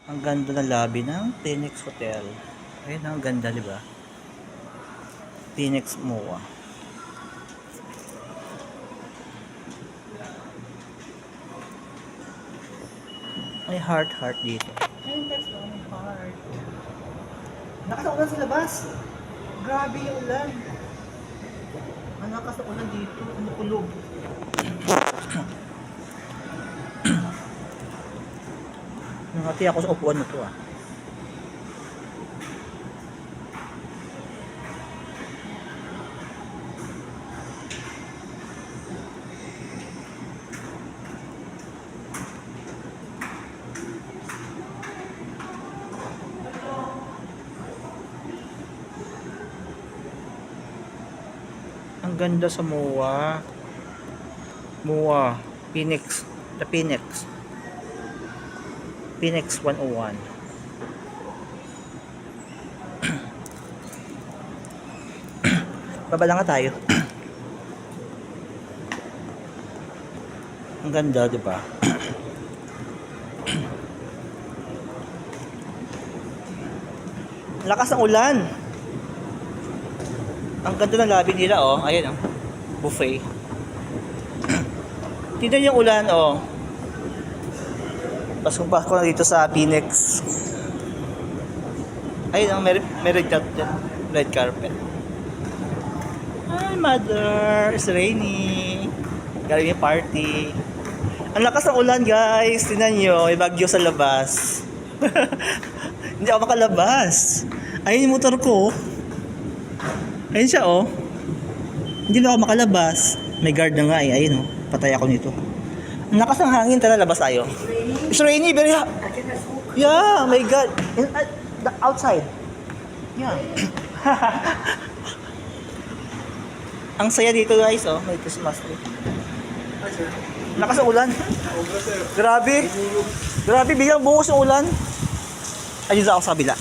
Ang ganda ng lobby ng Phoenix Hotel. Ayun, ang ganda, di ba? Phoenix MOA. May heart dito. Ayun guys, may heart. Nakasaulan sa labas. Grabe yung ulan. Ang nakasaulan dito, kumukulog. Nakati ako sa upuan na to ah. Ang ganda sa MOA. MOA Phoenix, the Phoenix 101. Baba lang nga tayo. Ang ganda, di ba? Lakas ng ulan. Ang ganda ng lobby nila, oh. Ayan, oh. Buffet. Tignan yung ulan, oh. Pasok na dito sa Phoenix. Ayun, oh. May red carpet. Hi, mother. It's rainy. Galing yung party. Ang lakas ng ulan, guys. Tignan nyo. May bagyo sa labas. Hindi ako makalabas. Ayun yung motor ko. Ayun siya, oh. Hindi na ako makalabas. May guard na nga, eh. Ayun, oh. Patay ako nito. Ang lakas ng hangin. Tara, labas tayo. It's rainy, very hot. Yeah, my God. The outside. Yeah. Ang saya dito, guys, oh. May Christmas tree. Lakas ng ulan. Grabe. Grabe, biglang buhos ng ulan. Ayun ako sa kabila.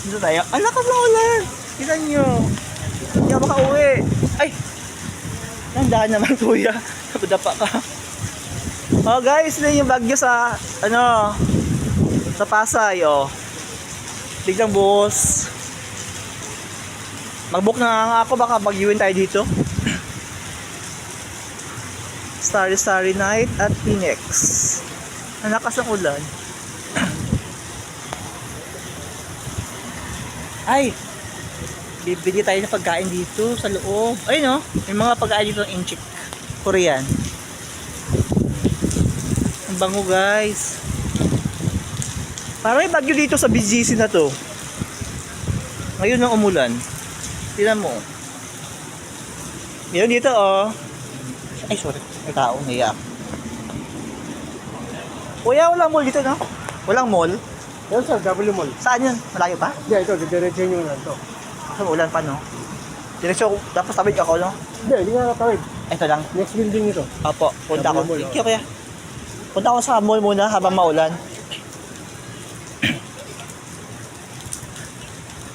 Dito tayo. Ang lakas ng ulan. Tignan nyo. Hindi ako makauwi. Ay! Nandahan naman, kuya. Dapa ka. Oh, guys, yun yung bagyo sa, sa Pasay, oh. Biglang buhos. Mag-book na nga ako, baka mag-viewin tayo dito. Starry night at Phoenix. Ang lakas ng ulan. Ay! Bibili tayo ng pagkain dito sa loob. Ayun, oh. May mga pagkain dito ng inchik. Korean. Ang bango, guys. Parang may bagyo dito sa BGC na to. Ngayon nang umulan. Tingnan mo. Meron dito, oh. Ay, sorry. May tao. Naiyak. Kuya, walang mall dito, no? Walang mall? Yan sir, W Mall. Saan yun? Malayo pa? Hindi, ito, didiretso nyo na ito. Sa ulan pa, no? Direksyon, dapat sabit ako, no? Hindi nga katawid. Ito lang. Next building ito. Opo, punta ako. W Mall, Thank you, kuya. Punta ako sa mall muna habang maulan.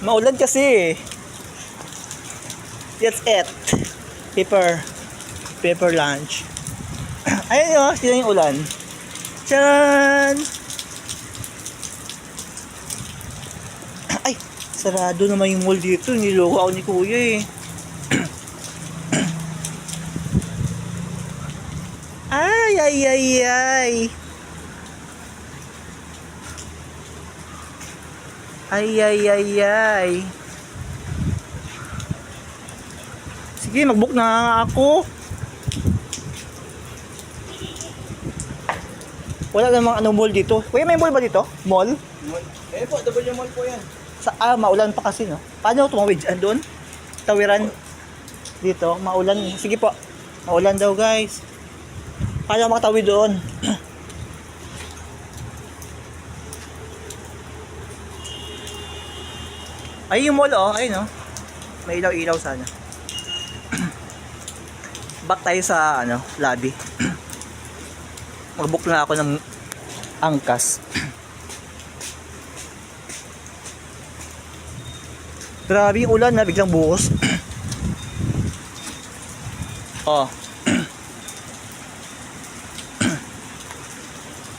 Maulan kasi, that's it. Paper lunch. Ayun yun, sila yung ulan. Tcharan! Ay, sarado naman yung mall dito. Niloko ako ni kuya eh. Ay. Ay. Sige, mag-book na nga ako. Wala namang mall dito. Kuya, may mall ba dito? Mall? Eh po, W Mall po yan. Maulan pa kasi, no? Paano tumawid? Andun? Tawiran? Dito? Maulan. Sige po. Maulan daw, guys. Paano makatawid doon? Ay, yung mall, oh. Ayun, oh. May ilaw-ilaw sana. Back tayo sa, lobby. Mag-book na ako ng angkas. Grabe yung ulan na biglang buhos. Oh.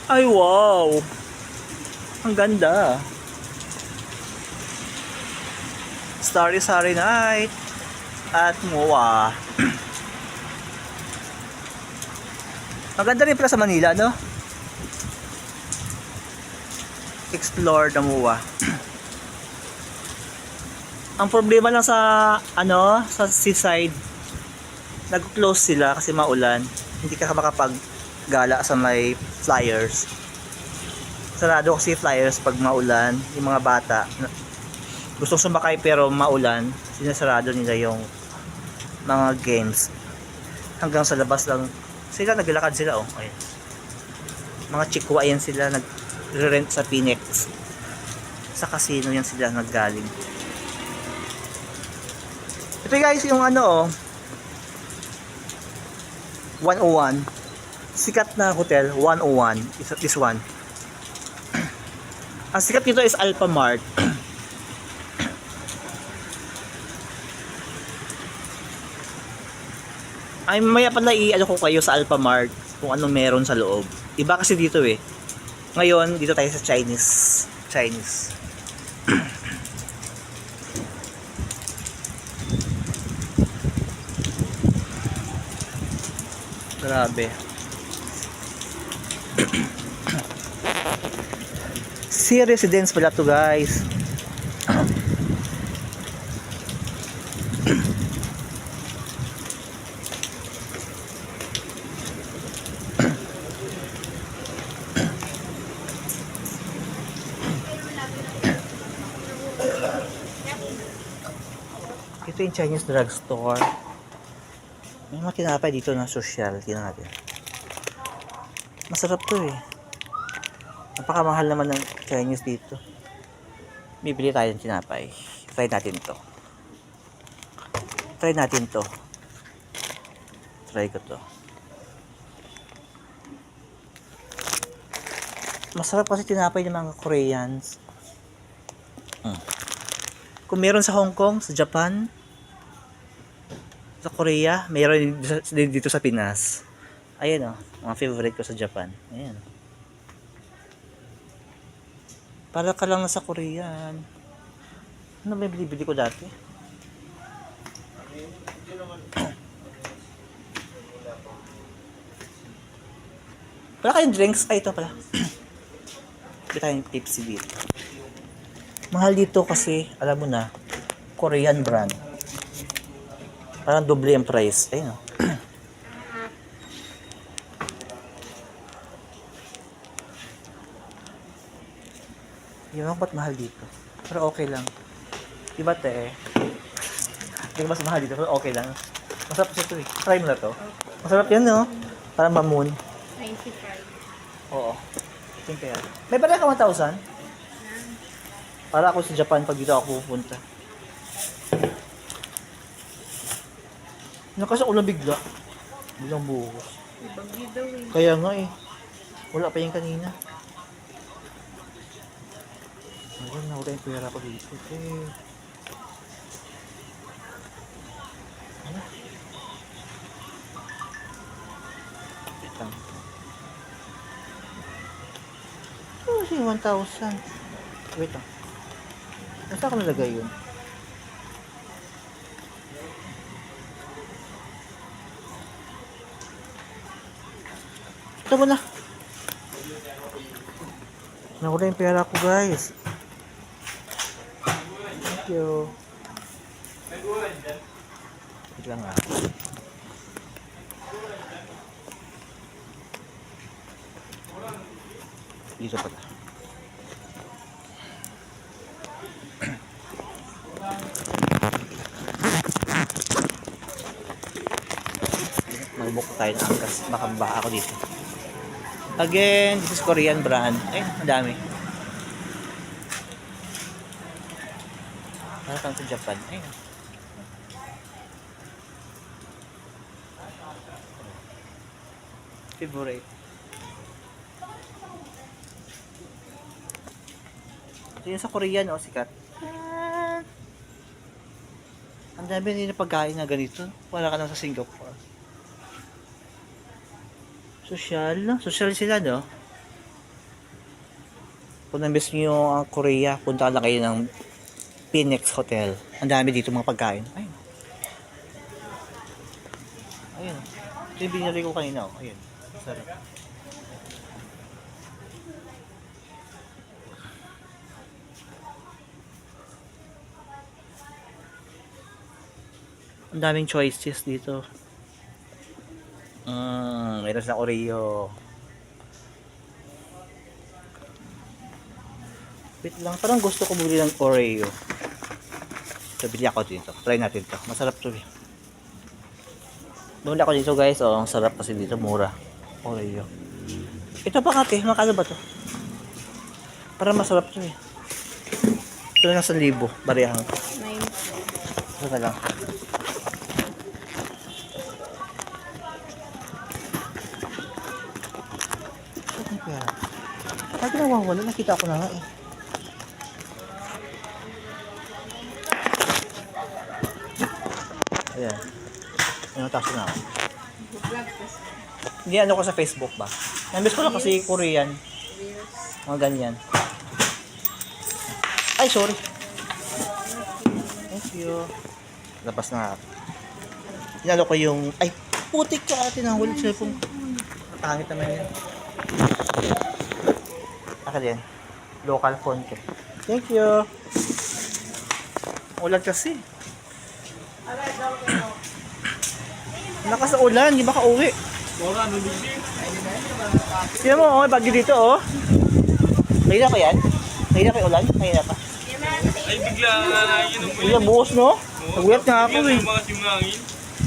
Ay, wow. Ang ganda. Starry Starry Night at MOA. Maganda rin pala sa Manila, no? Explore the MOA. Ang problema lang sa sa seaside, nag-close sila kasi maulan. Hindi ka makapag-gala sa may flyers. Sarado kasi flyers pag maulan. Yung mga bata gustong sumakay pero maulan, sinasarado nila yung mga games. Hanggang sa labas lang sila, naglalakad sila, oh. Ayun. Mga chikwa yan sila, nag-rent sa Phoenix. Sa casino yan sila naggaling. Ito guys, yung 101. Sikat na hotel, 101. This one. Ang sikat nito is Alphamart. Ay, mamaya pala ko kayo sa Alphamart kung ano meron sa loob. Iba kasi dito eh. Ngayon, dito tayo sa Chinese. Grabe. Sea residence pala to guys. Ito yung Chinese drugstore. May mga tinapay dito na social. Tingnan natin. Masarap to eh. Napakamahal naman ng Chinese dito. Bibili tayo ng tinapay. Try natin to. Try ko to. Masarap kasi tinapay ng mga Koreans. Kung meron sa Hong Kong, sa Japan, sa Korea, meron din dito sa Pinas. Ayan mga favorite ko sa Japan. Ayan. Para ka lang sa Korean. Ano ba yung binibili ko dati? Wala kayong drinks? Ay, ito pala. Bili tayong Pepsi dito. Mahal dito kasi, alam mo na, Korean brand. Parang doble ang price. Ayun. Yun ba't mahal dito? Pero okay lang. Diba te? Hindi mas mahal dito, pero okay lang. Masarap siya ito eh. Try mo na to. Masarap yan, no? Parang mamoon. 95. Oo. Think kaya. May bala ka 1,000? Para ako sa Japan pag dito ako pupunta. Nakasa ulan bigla. Biglang buhos. Ibagyo daw eh. Kaya nga eh. Wala pa yung kanina. Ayun, nawala yung pera ko dito. Okay. Ano? Wait lang. Oh, kasi 1,000. Wait lang. Nasa ako nalagay yun? Ito mo na. Nawala yung pera ko guys. Thank you. Wait lang Dito pala. Magbuk tayo ng angkas. Baka ako dito. Again, this is Korean brand. Ay, ang dami. Parang sa Japan. Ay. Favorite. Ito yung sa Korean, sikat. Ang dami nila pagkain na ganito. Wala ka na sa Singapore. Social sila, no? Kung namiss nyo ang Korea, punta lang kayo ng Phoenix Hotel. Ang dami dito mga pagkain. Ayun. Ayun. Ito yung binili ko kanina. Oh. Ayun. Sorry. Ang daming choices dito. Meron sa Oreo. Wait lang, parang gusto ko bumili ng Oreo. So, bili ako dito. Try natin to. Masarap to eh. Bumili ako dito guys. Oh, ang sarap kasi dito. Mura. Oreo. Ito pa kate. Makano ba to? Parang masarap to eh. Ito na 1,000. Bariyahan ko. 9. Ito na lang. Bakit nawawala? Nakita ko na nga eh. Ayan. Nataas na ako. Hindi ano ko sa Facebook ba? Nambis ko lang kasi Korean. Mga ganyan. Ay, sorry. Thank you. Labas na ako. Inalo ko yung... Ay, putik ka ate na huli cellphone ko. Pangit naman yan. Aka din. Local phone ko. Thank you. Ulan kasi. Lakas sa ulan, di ba ka uwi? Tignan mo, oh, bagyo dito, oh. Kaya ko yan? Kaya ko ulan? Kaya pa? Ay, bigla yun ang Bigla buhos, no? Naguyat nga ako, eh. mga simangin.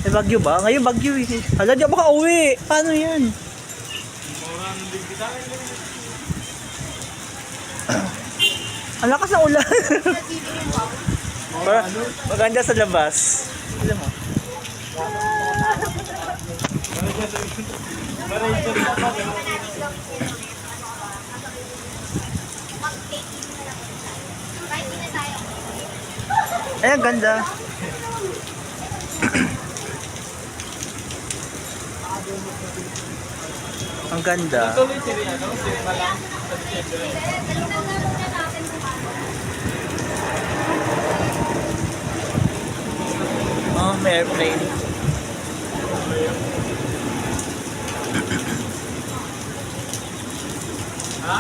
Eh, bagyo ba? Ngayon bagyo, eh. Hala, di ako makauwi. Paano yan? Mura ng bigla sa akin. Ang lakas ng ulan. Maganda sa labas. Alam mo? Ay, ang ganda. Ang ganda. Tuloy sila, no? Sila lang. Oh, may airplane. Ha?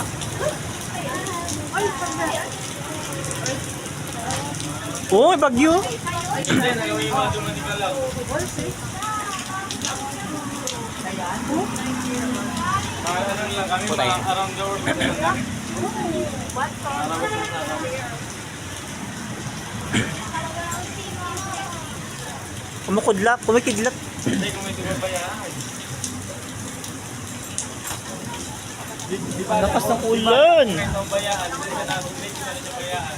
Oh, may bagyo. Hindi, nagawin yung mga dumating lang. Ano lang kami, around the world lang kami. Kumukudlap, kumikidlap. Hindi ko may tumabayaan. Ang lakas ng ulan. May tumabayaan, hindi ka na tumabayaan.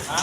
Ha?